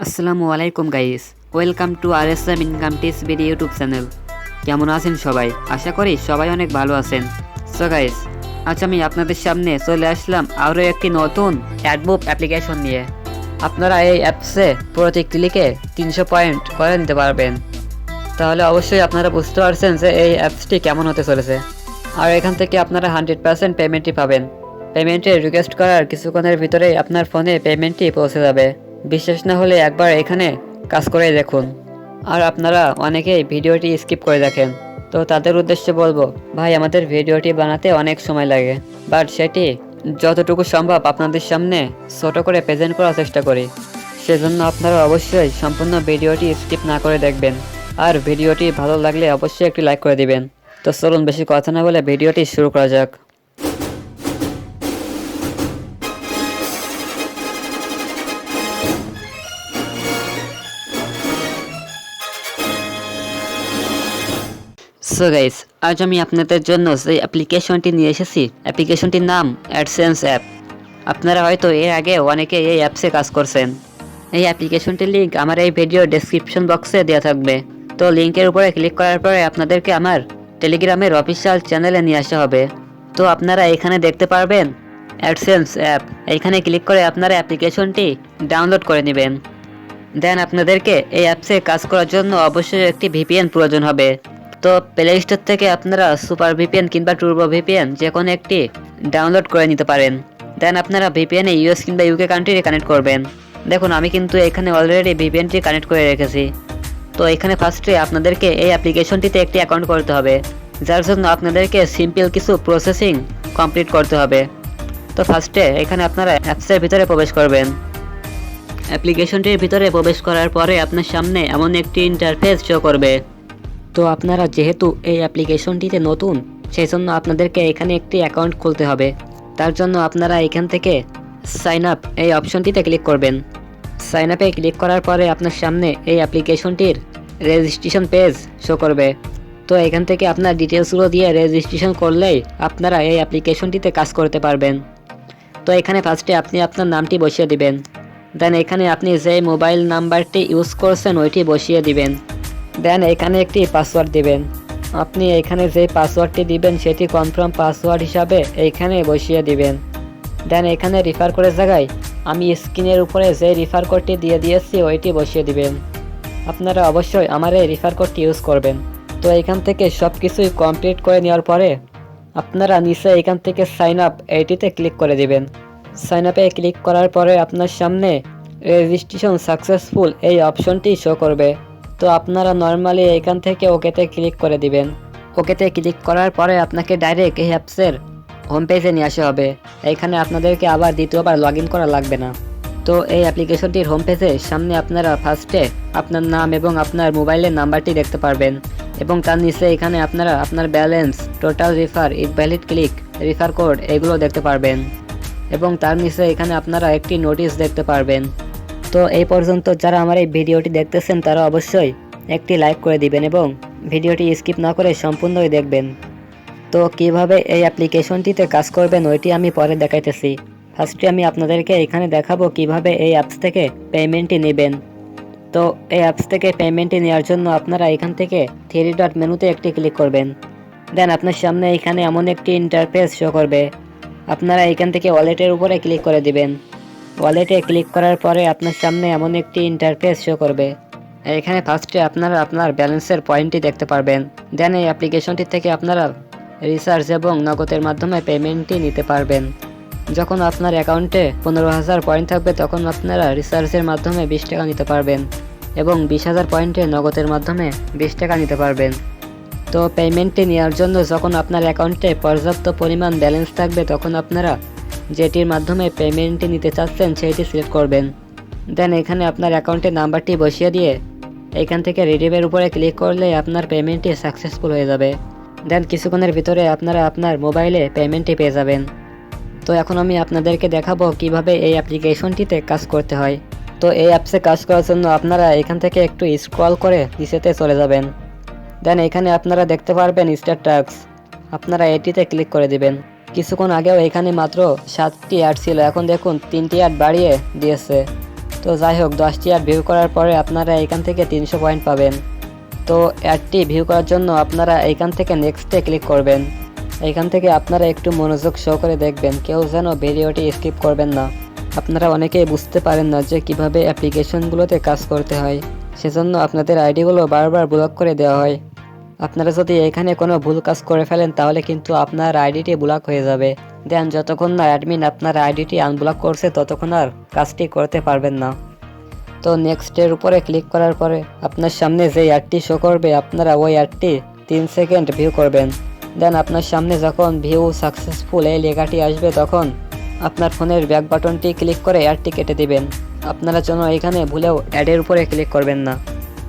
আসসালামু আলাইকুম guys, welcome to RSM income tips video YouTube channel. কেমন আছেন সবাই? আশা করি সবাই অনেক ভালো আছেন। সো গাইস, আজ আমি আপনাদের সামনে চলে আসলাম আরও একটি নতুন অ্যাডমোব অ্যাপ্লিকেশন নিয়ে। আপনারা এই অ্যাপসে প্রতি ক্লিকে 300 পয়েন্ট করে নিতে পারবেন। তাহলে অবশ্যই আপনারা বুঝতে পারছেন যে এই অ্যাপসটি কেমন হতে চলেছে। আর এখান থেকে আপনারা 100% পেমেন্টই পাবেন। পেমেন্টের রিকোয়েস্ট করার কিছুক্ষণের ভিতরেই আপনার ফোনে পেমেন্টটি পৌঁছে যাবে। বিশ্বাস না হলে একবার এখানে কাজ করে দেখুন। আর আপনারা অনেকেই ভিডিওটি স্কিপ করে দেখেন, তো তাদের উদ্দেশ্যে বলবো, ভাই আমাদের ভিডিওটি বানাতে অনেক সময় লাগে, বাট সেটি যতটুকু সম্ভব আপনাদের সামনে ছোট করে প্রেজেন্ট করার চেষ্টা করি। সেজন্য আপনারা অবশ্যই সম্পূর্ণ ভিডিওটি স্কিপ না করে দেখবেন। আর ভিডিওটি ভালো লাগলে অবশ্যই একটি লাইক করে দিবেন। তো চলুন বেশি কথা না বলে ভিডিওটি শুরু করা যাক। সো গাইস, আজ আমি আপনাদের জন্য সেই অ্যাপ্লিকেশনটি নিয়ে এসেছি। অ্যাপ্লিকেশনটির নাম অ্যাডসেন্স অ্যাপ। আপনারা হয়তো এর আগে অনেকে এই অ্যাপসে কাজ করছেন। এই অ্যাপ্লিকেশনটির লিঙ্ক আমার এই ভিডিও ডেসক্রিপশন বক্সে দেওয়া থাকবে। তো লিঙ্কের উপরে ক্লিক করার পরে আপনাদেরকে আমার টেলিগ্রামের অফিসিয়াল চ্যানেলে নিয়ে আসা হবে। তো আপনারা এখানে দেখতে পারবেন অ্যাডসেন্স অ্যাপ। এইখানে ক্লিক করে আপনারা অ্যাপ্লিকেশনটি ডাউনলোড করে নেবেন। দেন আপনাদেরকে এই অ্যাপসে কাজ করার জন্য অবশ্যই একটি ভিপিএন প্রয়োজন হবে। তো প্লে স্টোর থেকে আপনারা সুপার ভিপিএন কিংবা টুর্বো ভিপিএন যে কোনো একটি ডাউনলোড করে নিতে পারেন। দেন আপনারা ভিপিএনে ইউএস কিংবা ইউকে কান্ট্রি কানেক্ট করবেন। দেখুন আমি কিন্তু এখানে অলরেডি ভিপিএনটি কানেক্ট করে রেখেছি। তো এখানে ফার্স্টে আপনাদেরকে এই অ্যাপ্লিকেশনটিতে একটি অ্যাকাউন্ট করতে হবে, যার জন্য আপনাদেরকে সিম্পল কিছু প্রসেসিং কমপ্লিট করতে হবে। তো ফার্স্টে এখানে আপনারা অ্যাপসের ভিতরে প্রবেশ করবেন। অ্যাপ্লিকেশনটির ভিতরে প্রবেশ করার পরে আপনার সামনে এমন একটি ইন্টারফেস শো করবে। তো আপনারা যেহেতু এই অ্যাপ্লিকেশনটিতে নতুন, সেই জন্য আপনাদেরকে এখানে একটি অ্যাকাউন্ট খুলতে হবে। তার জন্য আপনারা এখান থেকে সাইন আপ এই অপশনটিতে ক্লিক করবেন। সাইন আপে ক্লিক করার পরে আপনার সামনে এই অ্যাপ্লিকেশনটির রেজিস্ট্রেশন পেজ শো করবে। তো এখান থেকে আপনার ডিটেলসগুলো দিয়ে রেজিস্ট্রেশন করলেই আপনারা এই অ্যাপ্লিকেশনটিতে কাজ করতে পারবেন। তো এখানে ফার্স্টে আপনি আপনার নামটি বসিয়ে দিবেন। দেন এখানে আপনি যে মোবাইল নাম্বারটি ইউজ করছেন ওইটি বসিয়ে দিবেন। দেন এখানে একটি পাসওয়ার্ড দিবেন। আপনি এখানে যে পাসওয়ার্ডটি দিবেন সেটি কনফার্ম পাসওয়ার্ড হিসাবে এইখানে বসিয়ে দিবেন। দেন এখানে রিফার কোডের জায়গায় আমি স্ক্রিনের উপরে যে রিফার কোডটি দিয়ে দিয়েছি ওইটি বসিয়ে দিবেন। আপনারা অবশ্যই আমার এই রিফার কোডটি ইউজ করবেন। তো এখান থেকে সব কিছুই কমপ্লিট করে নেওয়ার পরে আপনারা নিচে এখান থেকে সাইন আপ এইটিতে ক্লিক করে দিবেন। সাইন আপে ক্লিক করার পরে আপনার সামনে রেজিস্ট্রেশন সাকসেসফুল এই অপশনটি শো করবে। তো আপনারা নর্মালি এখান থেকে ওকেতে ক্লিক করে দিবেন। ওকেতে ক্লিক করার পরে আপনাকে ডাইরেক্ট এই অ্যাপসের হোম পেজে নিয়ে আসা হবে। এইখানে আপনাদেরকে আবার দ্বিতীয়বার লগ ইন করা লাগবে না। তো এই অ্যাপ্লিকেশনটির হোম পেজে সামনে আপনারা ফার্স্টে আপনার নাম এবং আপনার মোবাইলের নাম্বারটি দেখতে পারবেন, এবং তার নিচে এখানে আপনারা আপনার balance, total refer, invalid click, refer code এগুলো দেখতে পারবেন, এবং তার নিচে এখানে আপনারা একটি নোটিশ দেখতে পারবেন। তো এই পর্যন্ত যারা আমার এই ভিডিওটি দেখতেছেন তারা অবশ্যই একটি লাইক করে দিবেন এবং ভিডিওটি স্কিপ না করে সম্পূর্ণই দেখবেন। তো কিভাবে এই অ্যাপ্লিকেশনটিতে কাজ করবেন ওইটি আমি পরে দেখাইতেছি। ফার্স্টে আমি আপনাদেরকে এখানে দেখাবো কিভাবে এই অ্যাপস থেকে পেমেন্টটি নেবেন। তো এই অ্যাপস থেকে পেমেন্টটি নেওয়ার জন্য আপনারা এখান থেকে থ্রি ডট মেনুতে একটি ক্লিক করবেন। দেন আপনার সামনে এখানে এমন একটি ইন্টারফেস শো করবে। আপনারা এখান থেকে ওয়ালেটের উপরে ক্লিক করে দিবেন। ওয়ালেটে ক্লিক করার পরে আপনার সামনে এমন একটি ইন্টারফেস শো করবে। এখানে ফার্স্টে আপনারা আপনার ব্যালেন্সের পয়েন্টটি দেখতে পারবেন। দেন এই অ্যাপ্লিকেশনটি থেকে আপনারা রিচার্জ এবং নগদের মাধ্যমে পেমেন্টটি নিতে পারবেন। যখন আপনার অ্যাকাউন্টে 15,000 পয়েন্ট থাকবে তখন আপনারা রিচার্জের মাধ্যমে 20 টাকা নিতে পারবেন, এবং 20,000 পয়েন্টে নগদের মাধ্যমে 20 টাকা নিতে পারবেন। তো পেমেন্টটি নেওয়ার জন্য যখন আপনার অ্যাকাউন্টে পর্যাপ্ত পরিমাণ ব্যালেন্স থাকবে তখন আপনারা যেটির মাধ্যমে পেমেন্টটি নিতে চাচ্ছেন সেইটি সিলেক্ট করবেন। দেন এখানে আপনার অ্যাকাউন্টের নাম্বারটি বসিয়ে দিয়ে এখান থেকে রিডিমের উপরে ক্লিক করলে আপনার পেমেন্টটি সাকসেসফুল হয়ে যাবে। দেন কিছুক্ষণের ভিতরে আপনারা আপনার মোবাইলে পেমেন্টটি পেয়ে যাবেন। তো এখন আমি আপনাদেরকে দেখাবো কিভাবে এই অ্যাপ্লিকেশনটিতে কাজ করতে হয়। তো এই অ্যাপসে কাজ করার জন্য আপনারা এখান থেকে একটু স্ক্রল করে নিচেতে চলে যাবেন। দেন এখানে আপনারা দেখতে পারবেন স্টার টাস্ক, আপনারা এটিতে ক্লিক করে দিবেন। কিছুক্ষণ আগেও এখানে মাত্র 7টি অ্যাড ছিল, এখন দেখুন 3টি অ্যাড বাড়িয়ে দিয়েছে। তো যাই হোক, 10টি অ্যাড ভিউ করার পরে আপনারা এখান থেকে 300 পয়েন্ট পাবেন। তো অ্যাডটি ভিউ করার জন্য আপনারা এইখান থেকে নেক্সটে ক্লিক করবেন। এইখান থেকে আপনারা একটু মনোযোগ সহকারে দেখবেন, কেউ যেন ভিডিওটি স্কিপ করবেন না। আপনারা অনেকেই বুঝতে পারেন না যে কিভাবে অ্যাপ্লিকেশনগুলোতে কাজ করতে হয়, সেজন্য আপনাদের আইডিগুলো বারবার ব্লক করে দেওয়া হয়। আপনারা যদি এখানে কোনো ভুল কাজ করে ফেলেন তাহলে কিন্তু আপনার আইডিটি ব্লক হয়ে যাবে। দেন যতক্ষণ না অ্যাডমিন আপনার আইডিটি আনব্লক করছে ততক্ষণ আর কাজটি করতে পারবেন না। তো নেক্সটের উপরে ক্লিক করার পরে আপনার সামনে যে অ্যাডটি শো করবে আপনারা ওই অ্যাডটি 3 সেকেন্ড ভিউ করবেন। দেন আপনার সামনে যখন ভিউ সাকসেসফুল এই লেখাটি আসবে তখন আপনার ফোনের ব্যাক বাটনটি ক্লিক করে অ্যাডটি কেটে দিবেন। আপনারা যেন এখানে ভুলেও অ্যাডের উপরে ক্লিক করবেন না।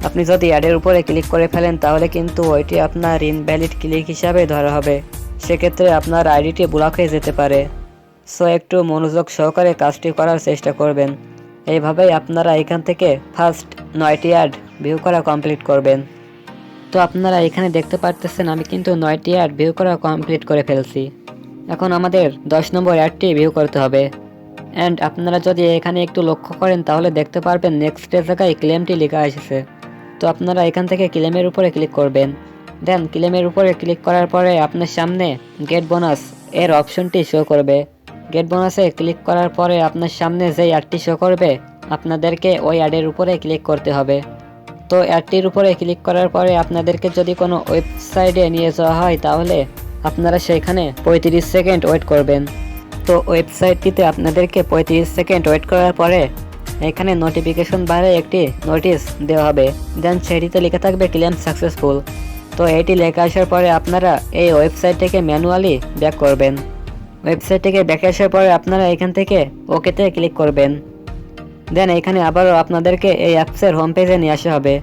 আপনি যদি অ্যাডের উপরে ক্লিক করে ফেলেন তাহলে কিন্তু ওইটি আপনার ইনভ্যালিড ক্লিক হিসাবে ধরা হবে, সেক্ষেত্রে আপনার আইডিটি ব্লক হয়ে যেতে পারে। সো একটু মনোযোগ সহকারে কাজটি করার চেষ্টা করবেন। এইভাবেই আপনারা এখান থেকে ফার্স্ট 9টি অ্যাড ভিউ করা কমপ্লিট করবেন। তো আপনারা এখানে দেখতে পারতেছেন আমি কিন্তু 9টি অ্যাড ভিউ করা কমপ্লিট করে ফেলছি। এখন আমাদের 10 নম্বর অ্যাডটি ভিউ করতে হবে। অ্যান্ড আপনারা যদি এখানে একটু লক্ষ্য করেন তাহলে দেখতে পারবেন নেক্সটের জায়গায় ক্লেমটি লেখা এসেছে। তো আপনারা এখান থেকে ক্লেমের উপরে ক্লিক করবেন। দেন ক্লেমের উপরে ক্লিক করার পরে আপনার সামনে গেট বোনাস এর অপশনটি শো করবে। গেট বোনাসে ক্লিক করার পরে আপনার সামনে যেই অ্যাডটি শো করবে আপনাদেরকে ওই অ্যাডের উপরে ক্লিক করতে হবে। তো অ্যাডটির উপরে ক্লিক করার পরে আপনাদেরকে যদি কোনো ওয়েবসাইটে নিয়ে যাওয়া হয় তাহলে আপনারা সেখানে 35 সেকেন্ড ওয়েট করবেন। তো ওয়েবসাইটটিতে আপনাদেরকে 35 সেকেন্ড ওয়েট করার পরে এখানে নোটিফিকেশন বারে একটি নোটিশ দেওয়া হবে। দেন সেটিতে লেখা থাকবে ক্লেম সাকসেসফুল। তো এটি লেখা আসার পরে আপনারা এই ওয়েবসাইট থেকে ম্যানুয়ালি ব্যাক করবেন। ওয়েবসাইট থেকে ব্যাক আসার পরে আপনারা এখান থেকে ওকেতে ক্লিক করবেন। দেন এখানে আবারও আপনাদেরকে এই অ্যাপসের হোম পেজে নিয়ে আসা হবে।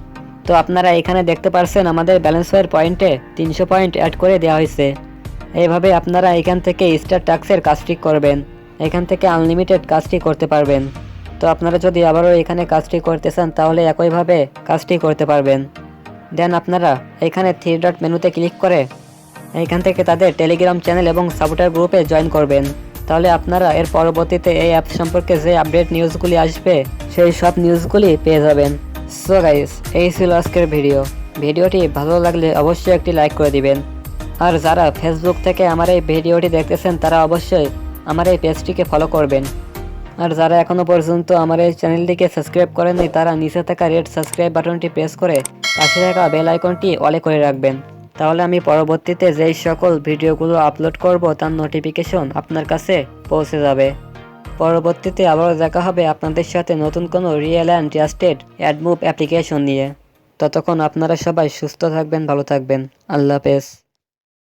তো আপনারা এখানে দেখতে পাচ্ছেন আমাদের ব্যালেন্সের পয়েন্টে 300 পয়েন্ট অ্যাড করে দেওয়া হয়েছে। এইভাবে আপনারা এখান থেকে স্টার টাস্কের কাজটি করবেন, এখান থেকে আনলিমিটেড কাজটি করতে পারবেন। তো আপনারা যদি আবারও এখানে কাজটি করতে চান তাহলে একইভাবে কাজটি করতে পারবেন। দেন আপনারা এখানে 3 ডট মেনুতে ক্লিক করে এখান থেকে তাদের টেলিগ্রাম চ্যানেল এবং সাপোর্টার গ্রুপে জয়েন করবেন। তাহলে আপনারা এর পরবর্তীতে এই অ্যাপ সম্পর্কে যে আপডেট নিউজগুলি আসবে সেই সব নিউজগুলি পেয়ে যাবেন। সো গাইস, এই ছিল আজকের ভিডিওটি ভালো লাগলে অবশ্যই একটি লাইক করে দিবেন। আর যারা ফেসবুক থেকে আমার এই ভিডিওটি দেখতেছেন তারা অবশ্যই আমার এই পেজটিকে ফলো করবেন। আর যারা এখনও পর্যন্ত আমার এই চ্যানেলটিকে সাবস্ক্রাইব করেননি তারা নিচে থাকা রেড সাবস্ক্রাইব বাটনটি প্রেস করে পাশে থাকা বেল আইকনটি অলে করে রাখবেন। তাহলে আমি পরবর্তীতে যেই সকল ভিডিওগুলো আপলোড করব তার নোটিফিকেশন আপনার কাছে পৌঁছে যাবে। পরবর্তীতে আবারও দেখা হবে আপনাদের সাথে নতুন কোনো real and trusted AdMob application নিয়ে। ততক্ষণ আপনারা সবাই সুস্থ থাকবেন, ভালো থাকবেন। আল্লাহ হাফেজ।